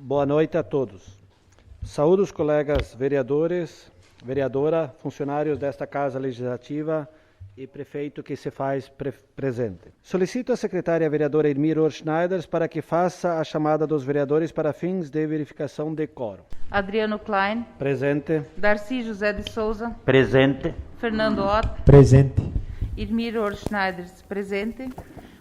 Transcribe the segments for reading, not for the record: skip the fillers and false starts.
Boa noite a todos. Saúdo os colegas vereadores, vereadora, funcionários desta Casa Legislativa e prefeito que se faz presente. Solicito a secretária vereadora Irmir Schneider para que faça a chamada dos vereadores para fins de verificação de quórum. Adriano Klein. Presente. Darcy José de Souza. Presente. Fernando Ott. Presente. Irmir Schneider. Presente.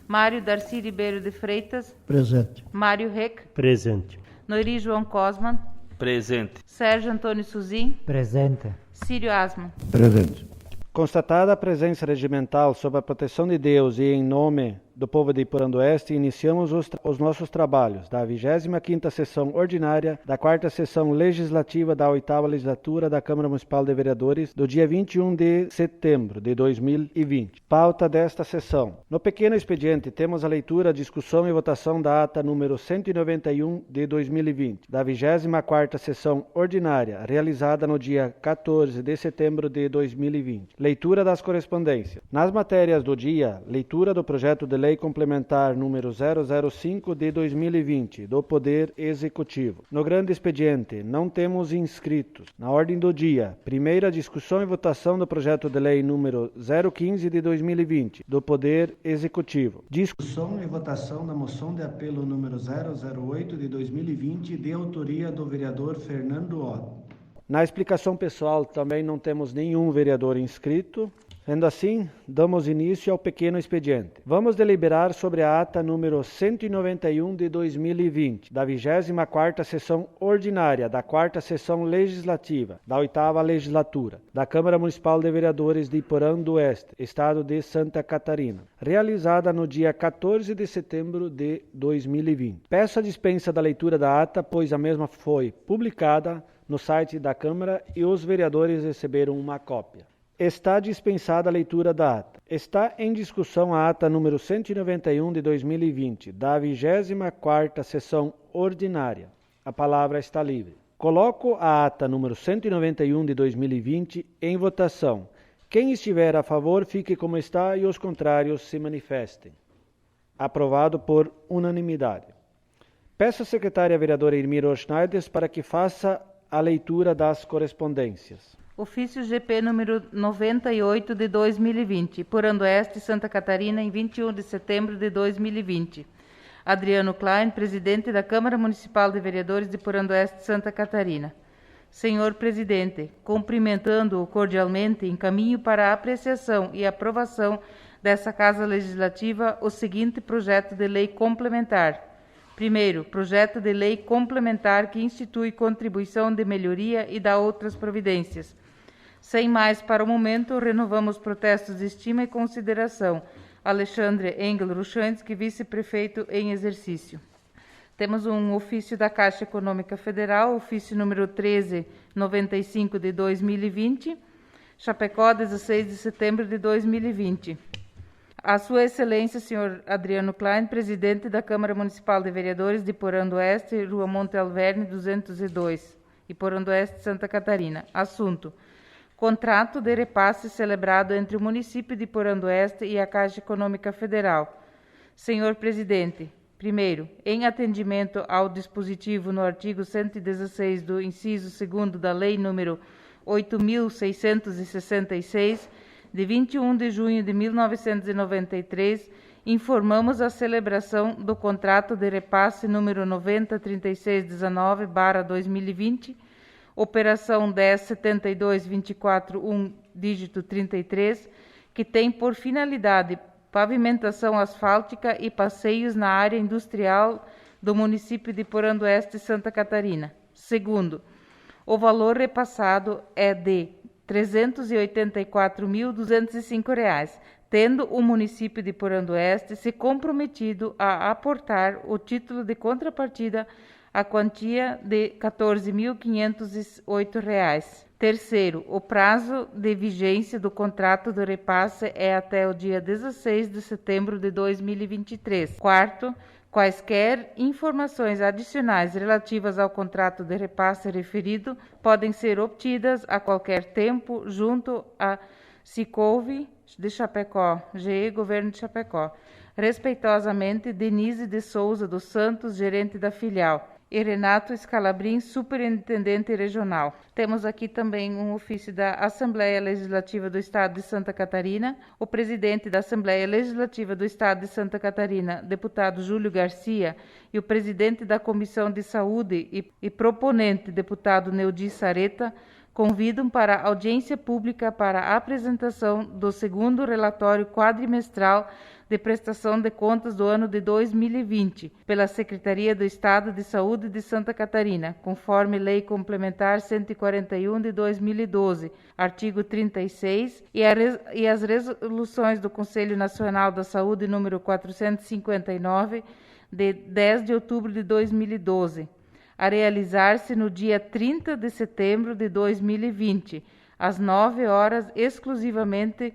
Mário Darcy Ribeiro de Freitas. Presente. Mário Reck. Presente. Noiri João Cosman. Presente. Sérgio Antônio Suzin. Presente. Círio Asman. Presente. Constatada a presença regimental sob a proteção de Deus e em nome do povo de Iporã-do-Oeste, iniciamos os nossos trabalhos da 25ª Sessão Ordinária da 4ª Sessão Legislativa da 8ª Legislatura da Câmara Municipal de Vereadores do dia 21 de setembro de 2020. Pauta desta sessão. No pequeno expediente temos a leitura, discussão e votação da ata número 191 de 2020, da 24ª Sessão Ordinária, realizada no dia 14 de setembro de 2020. Leitura das correspondências. Nas matérias do dia, leitura do projeto de lei complementar número 005 de 2020, do Poder Executivo. No grande expediente, não temos inscritos. Na ordem do dia, primeira discussão e votação do projeto de lei número 015 de 2020, do Poder Executivo. Discussão e votação da moção de apelo número 008 de 2020, de autoria do vereador Fernando Ott. Na explicação pessoal também não temos nenhum vereador inscrito. Sendo assim, damos início ao pequeno expediente. Vamos deliberar sobre a ata número 191 de 2020, da 24ª Sessão Ordinária da 4ª Sessão Legislativa da 8ª Legislatura da Câmara Municipal de Vereadores de Iporã-do-Oeste, Estado de Santa Catarina, realizada no dia 14 de setembro de 2020. Peço a dispensa da leitura da ata, pois a mesma foi publicada no site da Câmara e os vereadores receberam uma cópia. Está dispensada a leitura da ata. Está em discussão a ata número 191 de 2020, da 24ª Sessão Ordinária. A palavra está livre. Coloco a ata número 191 de 2020 em votação. Quem estiver a favor, fique como está e os contrários se manifestem. Aprovado por unanimidade. Peço à secretária vereadora Irmir Schneider para que faça a leitura das correspondências. Ofício GP número 98 de 2020, Iporã-do-Oeste, Santa Catarina, em 21 de setembro de 2020. Adriano Klein, presidente da Câmara Municipal de Vereadores de Iporã-do-Oeste, Santa Catarina. Senhor Presidente, cumprimentando-o cordialmente, encaminho para a apreciação e aprovação dessa Casa Legislativa o seguinte projeto de lei complementar. Primeiro, projeto de lei complementar que institui contribuição de melhoria e dá outras providências. Sem mais para o momento, renovamos protestos de estima e consideração. Alexandre Engel Ruchansky, vice-prefeito em exercício. Temos um ofício da Caixa Econômica Federal, ofício número 1395 de 2020, Chapecó, 16 de setembro de 2020. A Sua Excelência, senhor Adriano Klein, presidente da Câmara Municipal de Vereadores de Iporã-do-Oeste, Rua Monte Alverne, 202, Iporã-do-Oeste, Santa Catarina. Assunto: contrato de repasse celebrado entre o município de Iporã-do-Oeste e a Caixa Econômica Federal. Senhor presidente, primeiro, em atendimento ao dispositivo no artigo 116 do inciso 2º da Lei número 8.666, de 21 de junho de 1993, informamos a celebração do contrato de repasse número 903619/2020, operação 10.72.24.1, dígito 33, que tem por finalidade pavimentação asfáltica e passeios na área industrial do município de Iporã-do-Oeste, Santa Catarina. Segundo, o valor repassado é de R$ 384.205, tendo o município de Iporã-do-Oeste se comprometido a aportar o título de contrapartida a quantia de R$ 14.508. Terceiro, o prazo de vigência do contrato de repasse é até o dia 16 de setembro de 2023. Quarto, quaisquer informações adicionais relativas ao contrato de repasse referido podem ser obtidas a qualquer tempo junto a Sicouve de Chapecó, GE Governo de Chapecó. Respeitosamente, Denise de Souza dos Santos, gerente da filial. e Renato Scalabrin, superintendente regional. Temos aqui também um ofício da Assembleia Legislativa do Estado de Santa Catarina. O presidente da Assembleia Legislativa do Estado de Santa Catarina, deputado Júlio Garcia, e o presidente da Comissão de Saúde e proponente, deputado Neudi Sareta, convidam para a audiência pública para a apresentação do segundo relatório quadrimestral de prestação de contas do ano de 2020, pela Secretaria do Estado de Saúde de Santa Catarina, conforme Lei Complementar 141 de 2012, artigo 36, e as resoluções do Conselho Nacional da Saúde número 459, de 10 de outubro de 2012, a realizar-se no dia 30 de setembro de 2020, às 9 horas, exclusivamente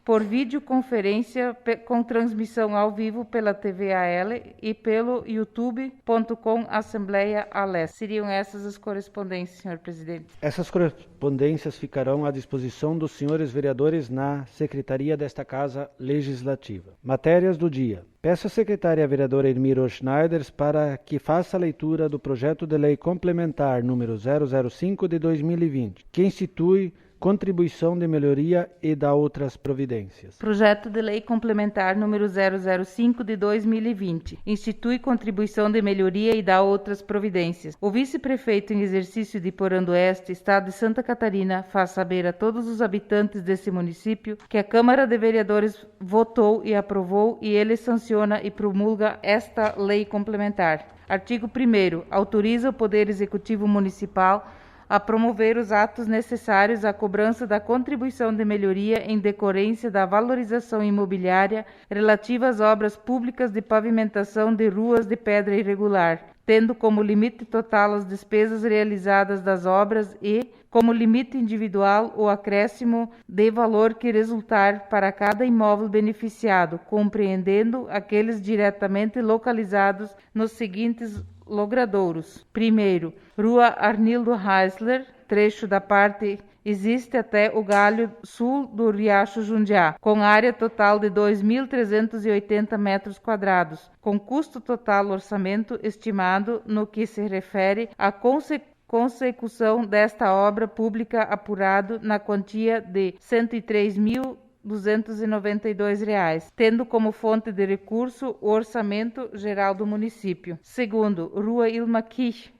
por videoconferência com transmissão ao vivo pela TVAL e pelo youtube.com Assembleia Aleste. Seriam essas as correspondências, senhor presidente. Essas correspondências ficarão à disposição dos senhores vereadores na secretaria desta Casa Legislativa. Matérias do dia. Peço à secretária vereadora Elmira Schneider para que faça a leitura do projeto de lei complementar número 005 de 2020, que institui contribuição de melhoria e dá outras providências. Projeto de Lei Complementar número 005 de 2020. Institui contribuição de melhoria e dá outras providências. O vice-prefeito em exercício de Porã do Oeste, Estado de Santa Catarina, faz saber a todos os habitantes desse município que a Câmara de Vereadores votou e aprovou e ele sanciona e promulga esta lei complementar. Artigo 1º. Autoriza o Poder Executivo Municipal a promover os atos necessários à cobrança da contribuição de melhoria em decorrência da valorização imobiliária relativa às obras públicas de pavimentação de ruas de pedra irregular, tendo como limite total as despesas realizadas das obras e, como limite individual, o acréscimo de valor que resultar para cada imóvel beneficiado, compreendendo aqueles diretamente localizados nos seguintes logradouros. Primeiro, Rua Arnildo Heisler, trecho da parte existe até o galho sul do Riacho Jundiá, com área total de 2.380 metros quadrados, com custo total orçamento estimado no que se refere à consecução desta obra pública apurado na quantia de R$ 103.292, tendo como fonte de recurso o Orçamento Geral do município. Segundo, Rua Ilma Kich,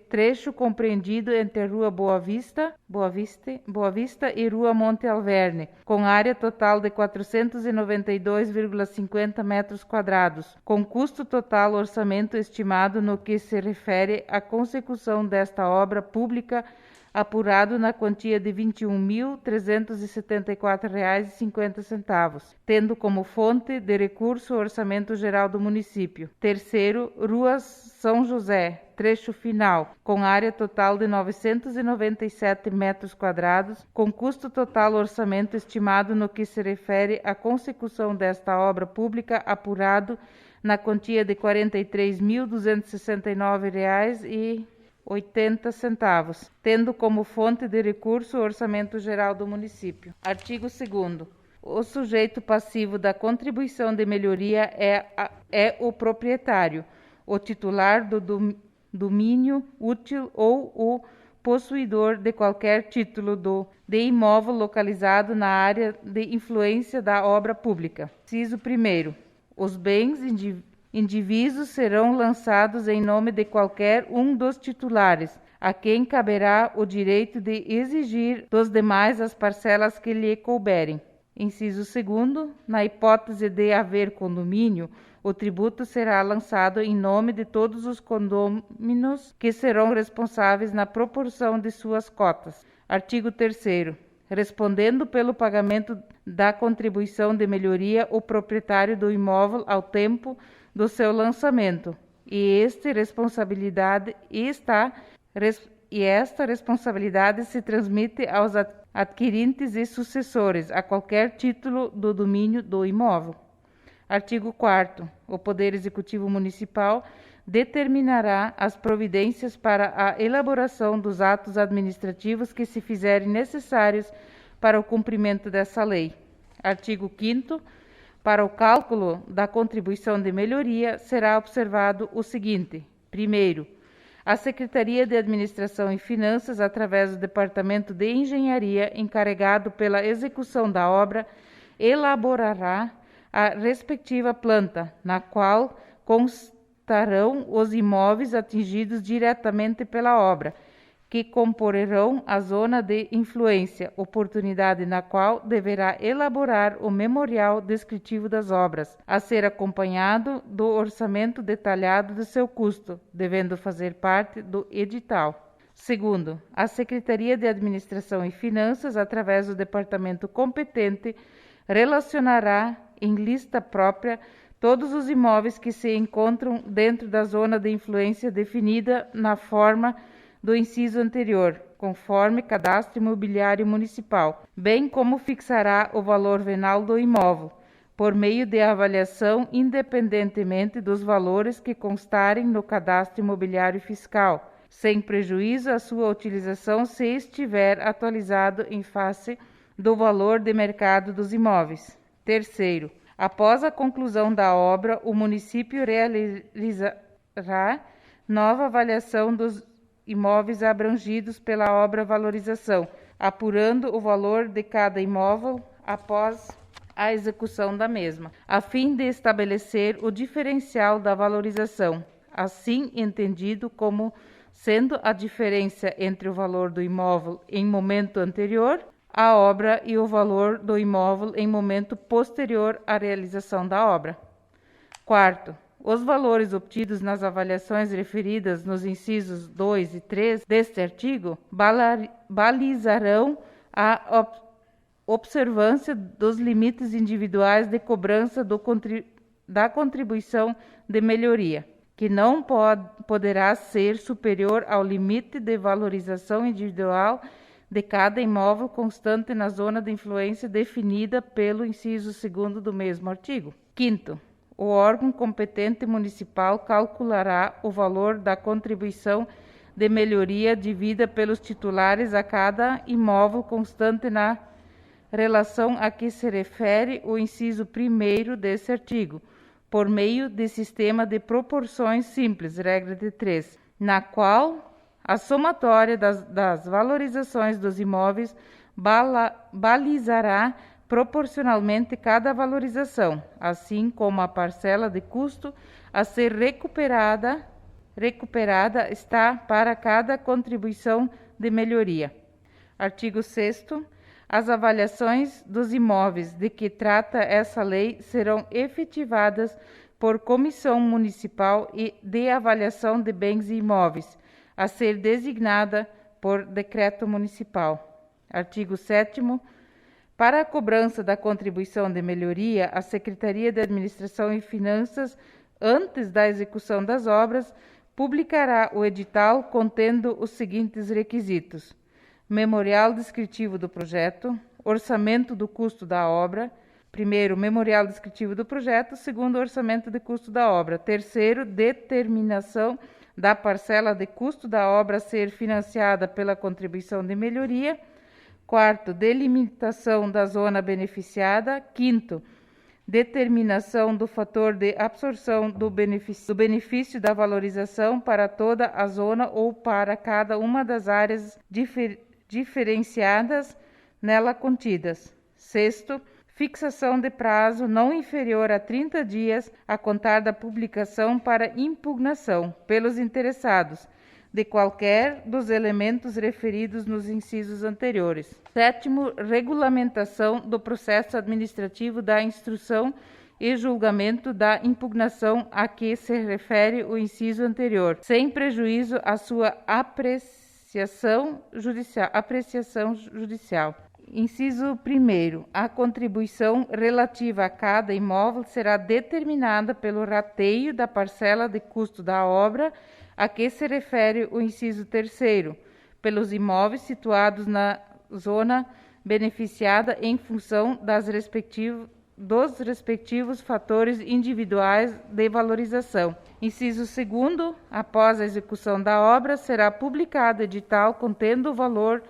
trecho compreendido entre a Rua Boa Vista e Rua Monte Alverne, com área total de 492,50 metros quadrados, com custo total orçamento estimado no que se refere à consecução desta obra pública apurado na quantia de R$ 21.374,50, tendo como fonte de recurso o Orçamento Geral do município. Terceiro, Rua São José, trecho final, com área total de 997 metros quadrados, com custo total orçamento estimado no que se refere à consecução desta obra pública apurado na quantia de R$ 43.269,80, tendo como fonte de recurso o Orçamento Geral do município. Artigo 2º. O sujeito passivo da contribuição de melhoria é o proprietário, o titular do domínio útil ou o possuidor de qualquer título de imóvel localizado na área de influência da obra pública. Inciso 1º. Os bens indivíduos serão lançados em nome de qualquer um dos titulares, a quem caberá o direito de exigir dos demais as parcelas que lhe couberem. Inciso 2º. Na hipótese de haver condomínio, o tributo será lançado em nome de todos os condôminos que serão responsáveis na proporção de suas cotas. Artigo 3º. Respondendo pelo pagamento da contribuição de melhoria o proprietário do imóvel ao tempo do seu lançamento, e esta responsabilidade se transmite aos adquirentes e sucessores a qualquer título do domínio do imóvel. Artigo 4º. O Poder Executivo Municipal determinará as providências para a elaboração dos atos administrativos que se fizerem necessários para o cumprimento dessa lei. Artigo 5º. Para o cálculo da contribuição de melhoria, será observado o seguinte. Primeiro, A Secretaria de Administração e Finanças, através do Departamento de Engenharia, encarregado pela execução da obra, elaborará a respectiva planta, na qual constarão os imóveis atingidos diretamente pela obra, que comporão a zona de influência, oportunidade na qual deverá elaborar o memorial descritivo das obras, a ser acompanhado do orçamento detalhado do seu custo, devendo fazer parte do edital. Segundo, a Secretaria de Administração e Finanças, através do departamento competente, relacionará em lista própria todos os imóveis que se encontram dentro da zona de influência definida na forma do inciso anterior, conforme cadastro imobiliário municipal, bem como fixará o valor venal do imóvel, por meio de avaliação independentemente dos valores que constarem no cadastro imobiliário fiscal, sem prejuízo à sua utilização se estiver atualizado em face do valor de mercado dos imóveis. Terceiro, após a conclusão da obra, o município realizará nova avaliação dos imóveis abrangidos pela obra valorização, apurando o valor de cada imóvel após a execução da mesma, a fim de estabelecer o diferencial da valorização, assim entendido como sendo a diferença entre o valor do imóvel em momento anterior à obra e o valor do imóvel em momento posterior à realização da obra. Quarto, os valores obtidos nas avaliações referidas nos incisos 2 e 3 deste artigo balizarão a observância dos limites individuais de cobrança da contribuição de melhoria, que não poderá ser superior ao limite de valorização individual de cada imóvel constante na zona de influência definida pelo inciso 2º do mesmo artigo. Quinto, o órgão competente municipal calculará o valor da contribuição de melhoria devida pelos titulares a cada imóvel constante na relação a que se refere o inciso 1º desse artigo, por meio de sistema de proporções simples, regra de 3, na qual a somatória das valorizações dos imóveis balizará proporcionalmente cada valorização, assim como a parcela de custo a ser recuperada está para cada contribuição de melhoria. Artigo 6º. As avaliações dos imóveis de que trata essa lei serão efetivadas por comissão municipal de avaliação de bens e imóveis, a ser designada por decreto municipal. Artigo 7º. Para a cobrança da contribuição de melhoria, a Secretaria de Administração e Finanças, antes da execução das obras, publicará o edital contendo os seguintes requisitos: memorial descritivo do projeto, orçamento do custo da obra. Primeiro, memorial descritivo do projeto. Segundo, orçamento de custo da obra. Terceiro, determinação da parcela de custo da obra a ser financiada pela contribuição de melhoria. Quarto, delimitação da zona beneficiada. Quinto, determinação do fator de absorção do benefício da valorização para toda a zona ou para cada uma das áreas diferenciadas nela contidas. Sexto, fixação de prazo não inferior a 30 dias a contar da publicação para impugnação pelos interessados de qualquer dos elementos referidos nos incisos anteriores. Sétimo, regulamentação do processo administrativo da instrução e julgamento da impugnação a que se refere o inciso anterior, sem prejuízo à sua apreciação judicial. Inciso 1º. A contribuição relativa a cada imóvel será determinada pelo rateio da parcela de custo da obra a que se refere o inciso 3º, pelos imóveis situados na zona beneficiada em função dos respectivos fatores individuais de valorização. Inciso 2º. Após a execução da obra, será publicado edital contendo o valor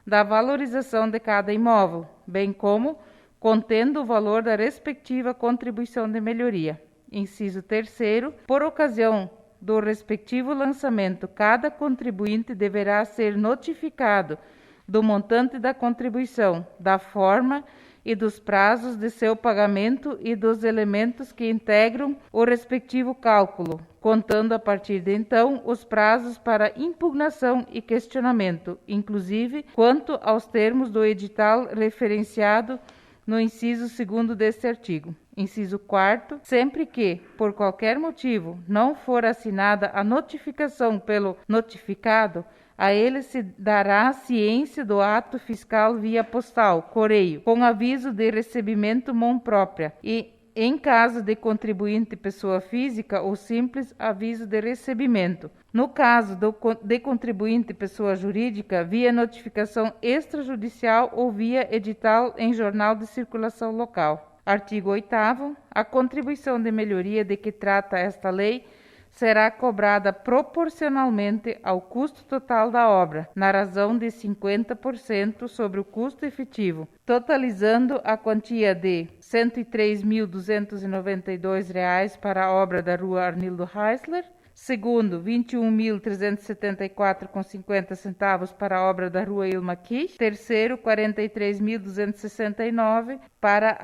da valorização de cada imóvel, bem como contendo o valor da respectiva contribuição de melhoria. Inciso 3º. Por ocasião do respectivo lançamento, cada contribuinte deverá ser notificado do montante da contribuição, da forma e dos prazos de seu pagamento e dos elementos que integram o respectivo cálculo, contando a partir de então os prazos para impugnação e questionamento, inclusive quanto aos termos do edital referenciado no inciso 2º deste artigo. Inciso 4º, sempre que, por qualquer motivo, não for assinada a notificação pelo notificado, a ele se dará ciência do ato fiscal via postal, correio, com aviso de recebimento mão própria e, em caso de contribuinte pessoa física, o simples aviso de recebimento. No caso de contribuinte pessoa jurídica, via notificação extrajudicial ou via edital em jornal de circulação local. Artigo 8º. A contribuição de melhoria de que trata esta lei será cobrada proporcionalmente ao custo total da obra, na razão de 50% sobre o custo efetivo, totalizando a quantia de R$ 103.292 para a obra da Rua Arnildo Heisler, segundo, R$ 21.374,50 para a obra da Rua Ilma Kish, terceiro, R$ 43.269 para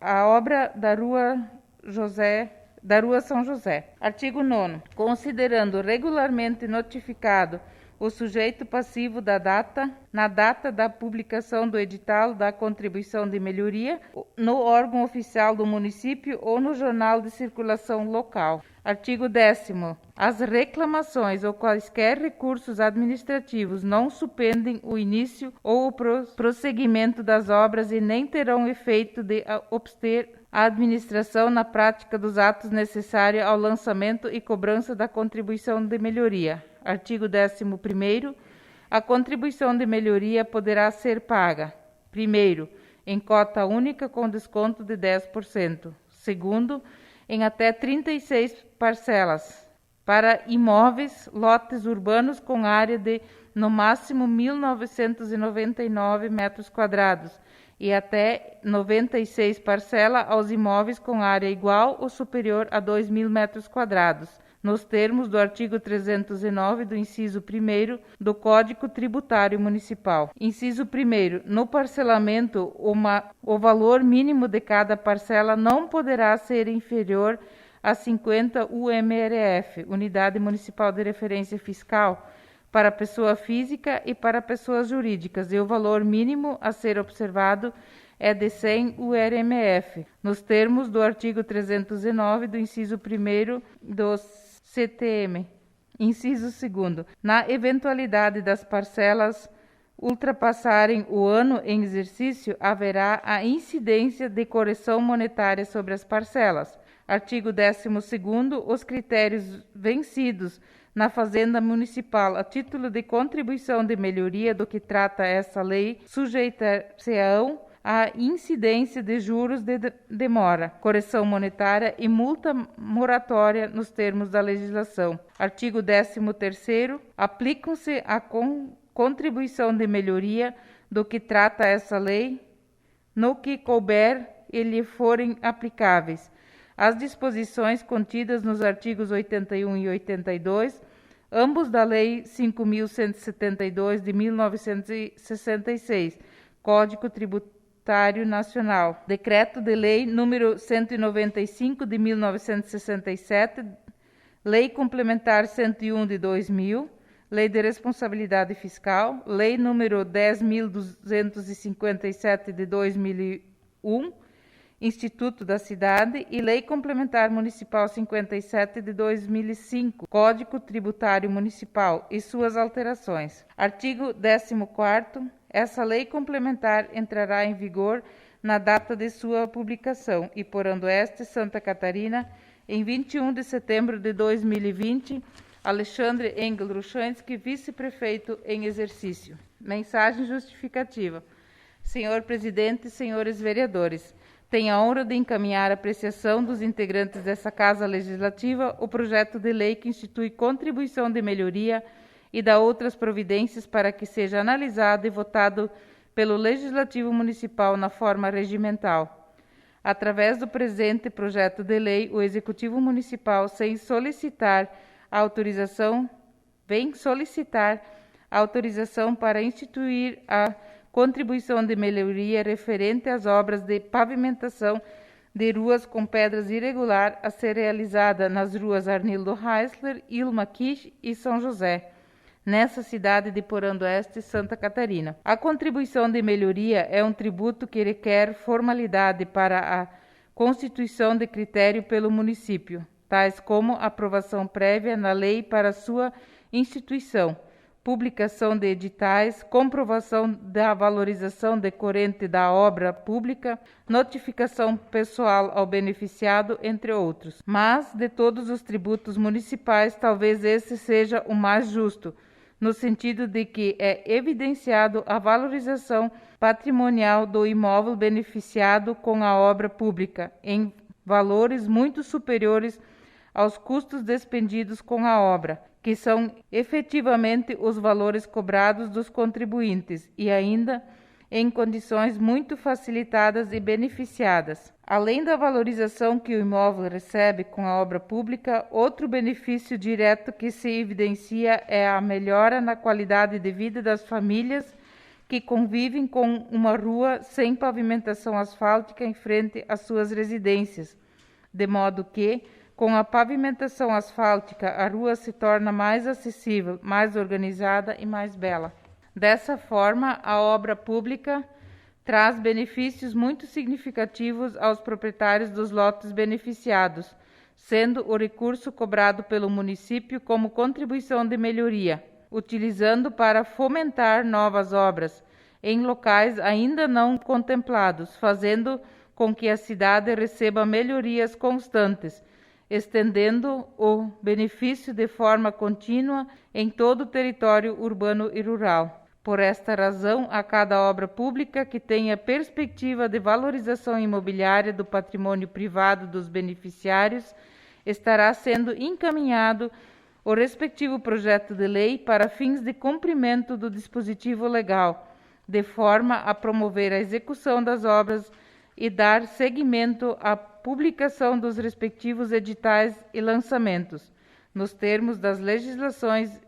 a obra da Rua São José. Artigo 9º. Considerando regularmente notificado o sujeito passivo na data da publicação do edital da contribuição de melhoria no órgão oficial do município ou no jornal de circulação local. Artigo 10º. As reclamações ou quaisquer recursos administrativos não suspendem o início ou o prosseguimento das obras e nem terão efeito de obster a administração na prática dos atos necessários ao lançamento e cobrança da contribuição de melhoria. Artigo 11º. A contribuição de melhoria poderá ser paga, primeiro, em cota única com desconto de 10%. Segundo, em até 36 parcelas, para imóveis, lotes urbanos com área de, no máximo, 1.999 metros quadrados, e até 96 parcelas aos imóveis com área igual ou superior a 2.000 metros quadrados, nos termos do artigo 309 do inciso 1º do Código Tributário Municipal. Inciso 1º. No parcelamento, o valor mínimo de cada parcela não poderá ser inferior a 50 UMRF, Unidade Municipal de Referência Fiscal, para pessoa física e para pessoas jurídicas, e o valor mínimo a ser observado é de 100 URMF, nos termos do artigo 309 do inciso 1º do CTM. Inciso 2º. Na eventualidade das parcelas ultrapassarem o ano em exercício, haverá a incidência de correção monetária sobre as parcelas. Artigo 12º. Os critérios vencidos na Fazenda Municipal a título de contribuição de melhoria do que trata essa lei sujeitar-se-ão à incidência de juros de demora, correção monetária e multa moratória nos termos da legislação. Artigo 13º. Aplicam-se à contribuição de melhoria do que trata essa lei, no que couber e lhe forem aplicáveis, as disposições contidas nos artigos 81 e 82, ambos da Lei 5.172 de 1966, Código Tributário Nacional, Decreto de Lei número 195 de 1967, Lei Complementar 101 de 2000, Lei de Responsabilidade Fiscal, Lei número 10.257 de 2001, Instituto da Cidade, e Lei Complementar Municipal 57 de 2005, Código Tributário Municipal e suas alterações. Artigo 14º. Essa lei complementar entrará em vigor na data de sua publicação e, por Oeste, Santa Catarina, em 21 de setembro de 2020, Alexandre Engel Ruchansky, vice-prefeito em exercício. Mensagem justificativa. Senhor presidente, senhores vereadores, tenho a honra de encaminhar a apreciação dos integrantes dessa Casa Legislativa o projeto de lei que institui contribuição de melhoria e dá outras providências para que seja analisado e votado pelo Legislativo Municipal na forma regimental. Através do presente projeto de lei, o Executivo Municipal, sem solicitar solicitar a autorização para instituir a contribuição de melhoria referente às obras de pavimentação de ruas com pedras irregular a ser realizada nas ruas Arnildo Heisler, Ilma Kish e São José, nessa cidade de Porã do Oeste, Santa Catarina. A contribuição de melhoria é um tributo que requer formalidade para a constituição de critério pelo município, tais como aprovação prévia na lei para sua instituição, publicação de editais, comprovação da valorização decorrente da obra pública, notificação pessoal ao beneficiado, entre outros. Mas, de todos os tributos municipais, talvez esse seja o mais justo, no sentido de que é evidenciado a valorização patrimonial do imóvel beneficiado com a obra pública, em valores muito superiores aos custos despendidos com a obra, que são efetivamente os valores cobrados dos contribuintes e ainda em condições muito facilitadas e beneficiadas. Além da valorização que o imóvel recebe com a obra pública, outro benefício direto que se evidencia é a melhora na qualidade de vida das famílias que convivem com uma rua sem pavimentação asfáltica em frente às suas residências, de modo que, com a pavimentação asfáltica, a rua se torna mais acessível, mais organizada e mais bela. Dessa forma, a obra pública traz benefícios muito significativos aos proprietários dos lotes beneficiados, sendo o recurso cobrado pelo município como contribuição de melhoria, utilizando para fomentar novas obras em locais ainda não contemplados, fazendo com que a cidade receba melhorias constantes, estendendo o benefício de forma contínua em todo o território urbano e rural. Por esta razão, a cada obra pública que tenha perspectiva de valorização imobiliária do patrimônio privado dos beneficiários, estará sendo encaminhado o respectivo projeto de lei para fins de cumprimento do dispositivo legal, de forma a promover a execução das obras e dar seguimento à publicação dos respectivos editais e lançamentos, nos termos das legislações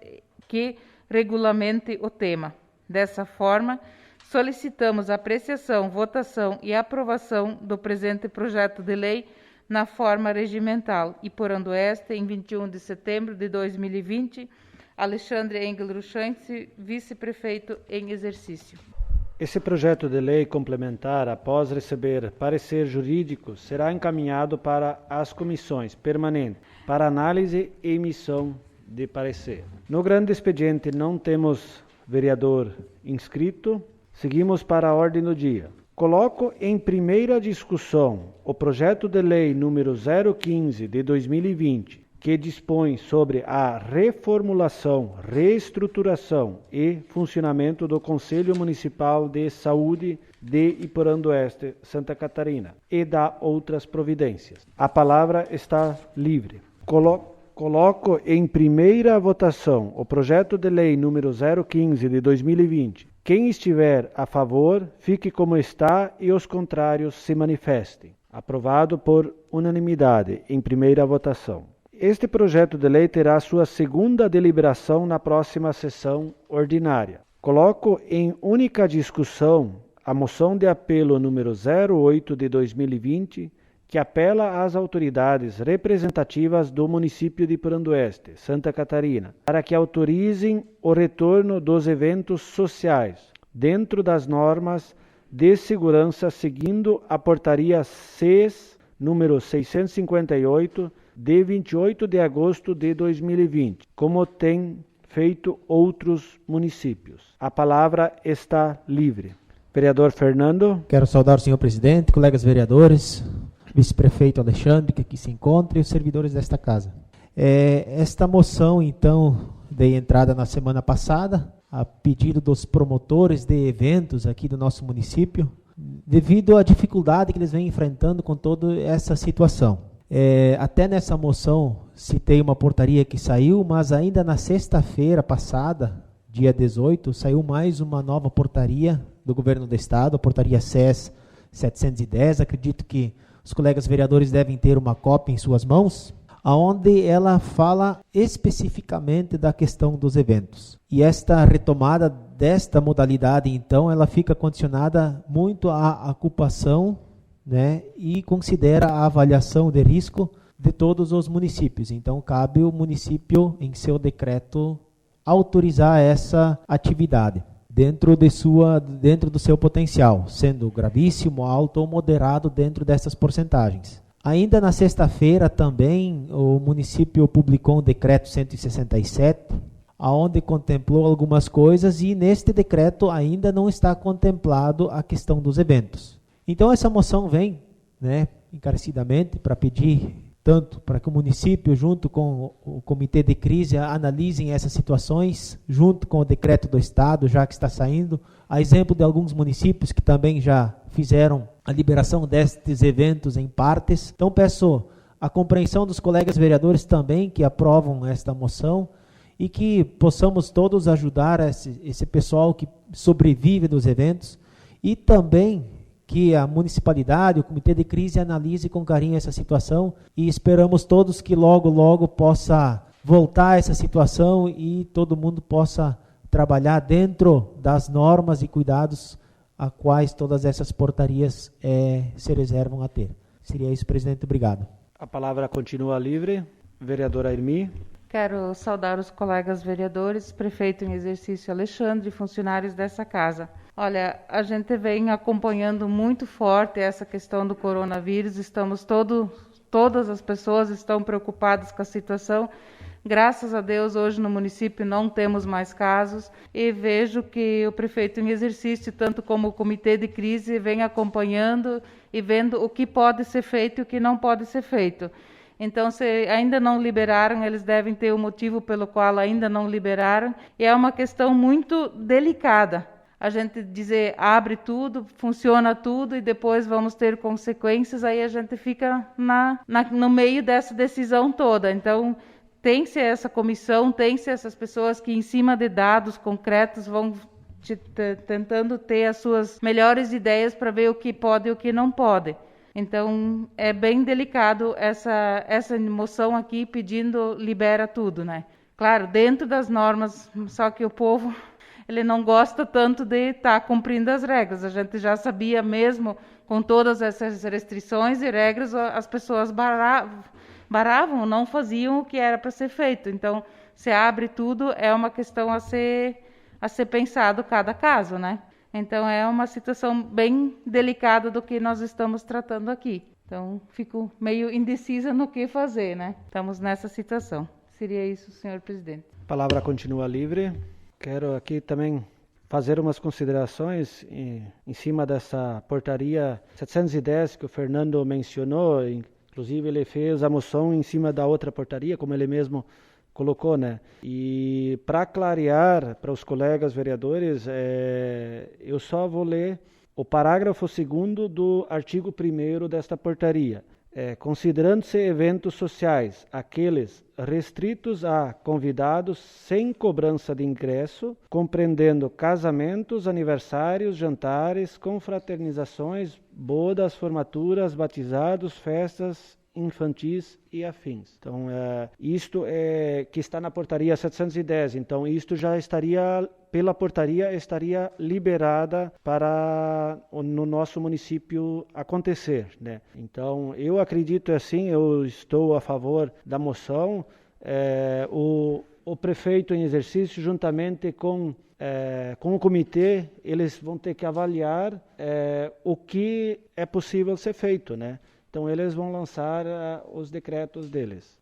que regulamente o tema. Dessa forma, solicitamos apreciação, votação e aprovação do presente projeto de lei na forma regimental. E Porã do Oeste, em 21 de setembro de 2020, Alexandre Engel Ruschanzi, vice-prefeito em exercício. Esse projeto de lei complementar, após receber parecer jurídico, será encaminhado para as comissões permanentes para análise e emissão de parecer. No grande expediente não temos vereador inscrito, seguimos para a ordem do dia. Coloco em primeira discussão o projeto de lei número 015 de 2020, que dispõe sobre a reformulação, reestruturação e funcionamento do Conselho Municipal de Saúde de Iporã do Oeste, Santa Catarina, e da outras providências. A palavra está livre. Coloco em primeira votação o projeto de lei número 015 de 2020. Quem estiver a favor, fique como está e os contrários se manifestem. Aprovado por unanimidade em primeira votação. Este projeto de lei terá sua segunda deliberação na próxima sessão ordinária. Coloco em única discussão a moção de apelo número 08 de 2020, que apela às autoridades representativas do município de Porã do Oeste, Santa Catarina, para que autorizem o retorno dos eventos sociais, dentro das normas de segurança, seguindo a portaria CES número 658, de 28 de agosto de 2020, como tem feito outros municípios. A palavra está livre. Vereador Fernando. Quero saudar o senhor presidente, colegas vereadores, vice-prefeito Alexandre, que aqui se encontra, e os servidores desta casa. Esta moção, então, dei entrada na semana passada, a pedido dos promotores de eventos aqui do nosso município, devido à dificuldade que eles vêm enfrentando com toda essa situação. Até nessa moção citei uma portaria que saiu, mas ainda na sexta-feira passada, dia 18, saiu mais uma nova portaria do Governo do Estado, a portaria CES 710. Acredito que os colegas vereadores devem ter uma cópia em suas mãos, onde ela fala especificamente da questão dos eventos. E esta retomada desta modalidade, então, ela fica condicionada muito à ocupação, né, e considera a avaliação de risco de todos os municípios. Então, cabe o município, em seu decreto, autorizar essa atividade dentro do seu potencial, sendo gravíssimo, alto ou moderado dentro dessas porcentagens. Ainda na sexta-feira também o município publicou um decreto 167, onde contemplou algumas coisas, e neste decreto ainda não está contemplado a questão dos eventos. Então essa moção vem, né, encarecidamente para pedir tanto para que o município, junto com o comitê de crise, analisem essas situações, junto com o decreto do Estado, já que está saindo, a exemplo de alguns municípios que também já fizeram a liberação destes eventos em partes. Então peço a compreensão dos colegas vereadores também que aprovam esta moção e que possamos todos ajudar esse pessoal que sobrevive dos eventos, e também que a municipalidade, o comitê de crise analise com carinho essa situação, e esperamos todos que logo possa voltar essa situação e todo mundo possa trabalhar dentro das normas e cuidados a quais todas essas portarias se reservam a ter. Seria isso, presidente. Obrigado. A palavra continua livre. Vereadora Irmi. Quero saudar os colegas vereadores, prefeito em exercício Alexandre e funcionários dessa casa. Olha, a gente vem acompanhando muito forte essa questão do coronavírus, todas as pessoas estão preocupadas com a situação. Graças a Deus, hoje no município não temos mais casos, e vejo que o prefeito em exercício, tanto como o comitê de crise, vem acompanhando e vendo o que pode ser feito e o que não pode ser feito. Então, se ainda não liberaram, eles devem ter o motivo pelo qual ainda não liberaram, e é uma questão muito delicada. A gente dizer, abre tudo, funciona tudo, e depois vamos ter consequências, aí a gente fica no meio dessa decisão toda. Então, tem-se essa comissão, tem-se essas pessoas que, em cima de dados concretos, vão tentando ter as suas melhores ideias para ver o que pode e o que não pode. Então, é bem delicado essa moção aqui pedindo libera tudo, né? Claro, dentro das normas, só que o povo ele não gosta tanto de estar cumprindo as regras. A gente já sabia mesmo, com todas essas restrições e regras, as pessoas baravam, não faziam o que era para ser feito. Então, se abre tudo, é uma questão a ser pensado cada caso, né? Então, é uma situação bem delicada do que nós estamos tratando aqui. Então, fico meio indecisa no que fazer, né? Estamos nessa situação. Seria isso, senhor presidente. A palavra continua livre. Quero aqui também fazer umas considerações em cima dessa portaria 710 que o Fernando mencionou. Inclusive, ele fez a moção em cima da outra portaria, como ele mesmo colocou, né? E para clarear para os colegas vereadores, eu só vou ler o parágrafo 2º do artigo 1º desta portaria. Considerando-se eventos sociais aqueles restritos a convidados sem cobrança de ingresso, compreendendo casamentos, aniversários, jantares, confraternizações, bodas, formaturas, batizados, festas infantis e afins. Então, isto que está na portaria 710. Então, isto já estaria, pela portaria, estaria liberada para no nosso município acontecer, né? Então, eu acredito assim, eu estou a favor da moção. O prefeito em exercício, juntamente com o comitê, eles vão ter que avaliar o que é possível ser feito, né? Então, eles vão lançar os decretos deles.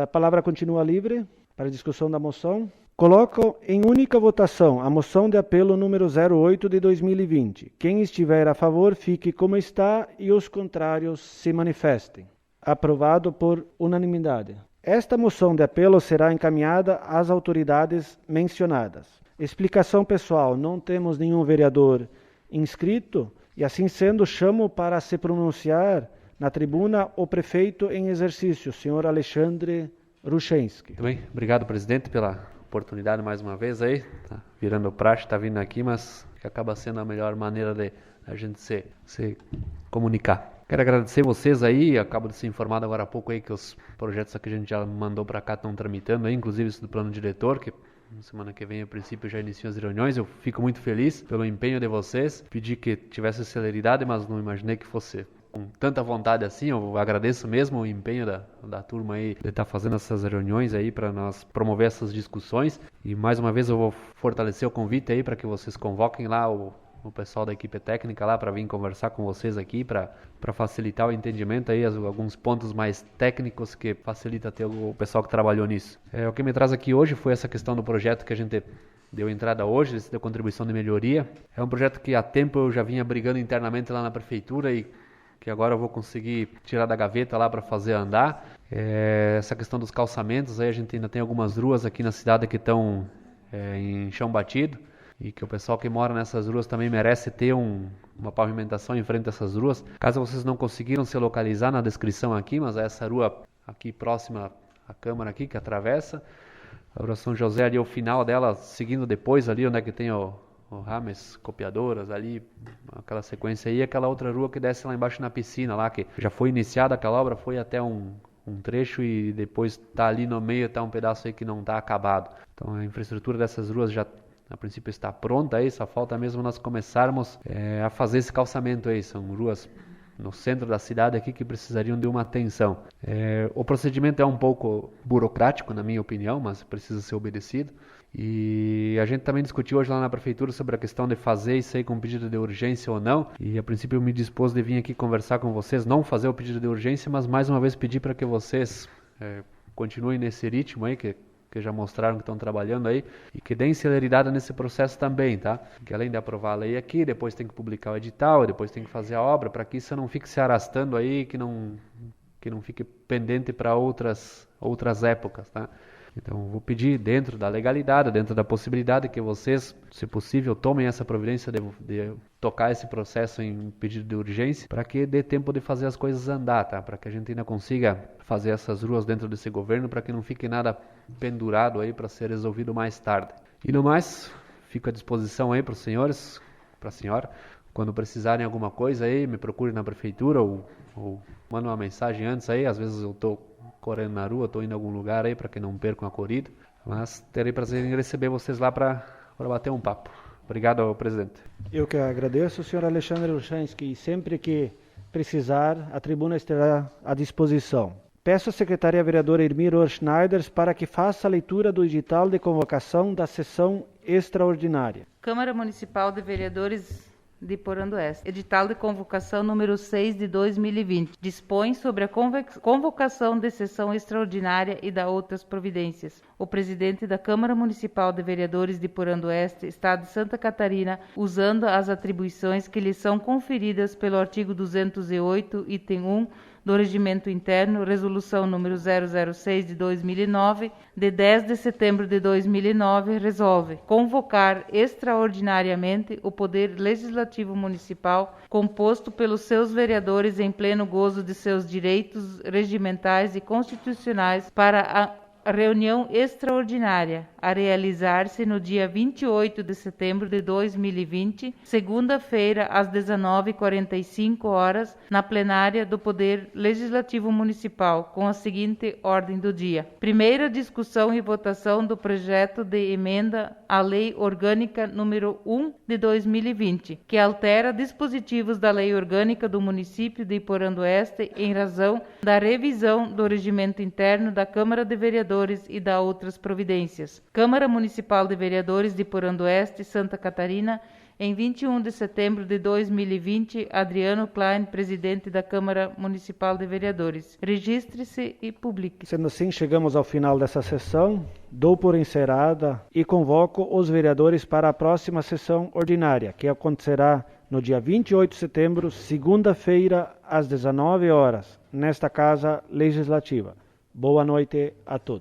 A palavra continua livre para a discussão da moção. Coloco em única votação a moção de apelo número 08 de 2020. Quem estiver a favor, fique como está, e os contrários se manifestem. Aprovado por unanimidade. Esta moção de apelo será encaminhada às autoridades mencionadas. Explicação pessoal: não temos nenhum vereador inscrito, e assim sendo, chamo para se pronunciar na tribuna o prefeito em exercício, senhor Alexandre Ruchensky. Muito bem, obrigado, presidente, pela oportunidade mais uma vez aí. Tá virando praxe, tá vindo aqui, mas que acaba sendo a melhor maneira de a gente se comunicar. Quero agradecer vocês aí, acabo de ser informado agora há pouco aí que os projetos que a gente já mandou para cá estão tramitando aí, inclusive esse do plano diretor, que semana que vem, a princípio, já iniciam as reuniões. Eu fico muito feliz pelo empenho de vocês. Pedi que tivesse celeridade, mas não imaginei que fosse com tanta vontade assim. Eu agradeço mesmo o empenho da turma aí de estar fazendo essas reuniões aí para nós promover essas discussões. E mais uma vez eu vou fortalecer o convite aí para que vocês convoquem lá o pessoal da equipe técnica lá para vir conversar com vocês aqui, para facilitar o entendimento aí, alguns pontos mais técnicos que facilita ter o pessoal que trabalhou nisso. O que me traz aqui hoje foi essa questão do projeto que a gente deu entrada hoje, esse da contribuição de melhoria. É um projeto que há tempo eu já vinha brigando internamente lá na prefeitura e que agora eu vou conseguir tirar da gaveta lá para fazer andar. Essa questão dos calçamentos, aí a gente ainda tem algumas ruas aqui na cidade que estão em chão batido, e que o pessoal que mora nessas ruas também merece ter uma pavimentação em frente a essas ruas. Caso vocês não conseguiram se localizar na descrição aqui, mas é essa rua aqui próxima à Câmara aqui, que atravessa. A rua São José ali, o final dela, seguindo depois ali, onde é que tem o Rames Copiadoras ali, aquela sequência aí, aquela outra rua que desce lá embaixo na piscina lá, que já foi iniciada aquela obra, foi até um trecho e depois tá ali no meio, tá um pedaço aí que não tá acabado. Então a infraestrutura dessas ruas já a princípio está pronta aí, só falta mesmo nós começarmos a fazer esse calçamento aí. São ruas no centro da cidade aqui que precisariam de uma atenção. O procedimento é um pouco burocrático, na minha opinião, mas precisa ser obedecido. E a gente também discutiu hoje lá na prefeitura sobre a questão de fazer isso aí com pedido de urgência ou não. E a princípio eu me dispus de vir aqui conversar com vocês, não fazer o pedido de urgência, mas mais uma vez pedir para que vocês continuem nesse ritmo aí, que já mostraram que estão trabalhando aí, e que deem celeridade nesse processo também, tá? Que além de aprovar a lei aqui, depois tem que publicar o edital, depois tem que fazer a obra, para que isso não fique se arrastando aí, que não fique pendente para outras épocas, tá? Então, vou pedir dentro da legalidade, dentro da possibilidade que vocês, se possível, tomem essa providência de tocar esse processo em pedido de urgência, para que dê tempo de fazer as coisas andar, tá? Para que a gente ainda consiga fazer essas ruas dentro desse governo, para que não fique nada pendurado aí para ser resolvido mais tarde. E no mais, fico à disposição aí para os senhores, para a senhora, quando precisarem alguma coisa aí, me procure na prefeitura ou manda uma mensagem antes aí, às vezes eu estou correndo na rua, estou indo em algum lugar aí para que não percam a corrida, mas terei prazer em receber vocês lá para bater um papo. Obrigado, presidente. Eu que agradeço, senhor Alexandre Urchansky, e sempre que precisar, a tribuna estará à disposição. Peço à secretária vereadora Irmir Schneiders para que faça a leitura do edital de convocação da sessão extraordinária. Câmara Municipal de Vereadores de Porandoeste. Edital de convocação número 6 de 2020. Dispõe sobre a convocação de sessão extraordinária e da outras providências. O presidente da Câmara Municipal de Vereadores de Porandoeste, Estado de Santa Catarina, usando as atribuições que lhe são conferidas pelo artigo 208, item 1, do Regimento Interno, Resolução número 006 de 2009, de 10 de setembro de 2009, resolve convocar extraordinariamente o Poder Legislativo Municipal, composto pelos seus vereadores em pleno gozo de seus direitos regimentais e constitucionais, para a reunião extraordinária a realizar-se no dia 28 de setembro de 2020, segunda-feira, às 19h45, na plenária do Poder Legislativo Municipal, com a seguinte ordem do dia. Primeira discussão e votação do projeto de emenda à Lei Orgânica número 1 de 2020, que altera dispositivos da Lei Orgânica do município de Porandoeste em razão da revisão do regimento interno da Câmara de Vereadores e da outras providências. Câmara Municipal de Vereadores de Porandoeste, Santa Catarina, em 21 de setembro de 2020, Adriano Klein, presidente da Câmara Municipal de Vereadores. Registre-se e publique. Sendo assim, chegamos ao final dessa sessão, dou por encerrada e convoco os vereadores para a próxima sessão ordinária, que acontecerá no dia 28 de setembro, segunda-feira, às 19h, nesta Casa Legislativa. Boa noite a todos.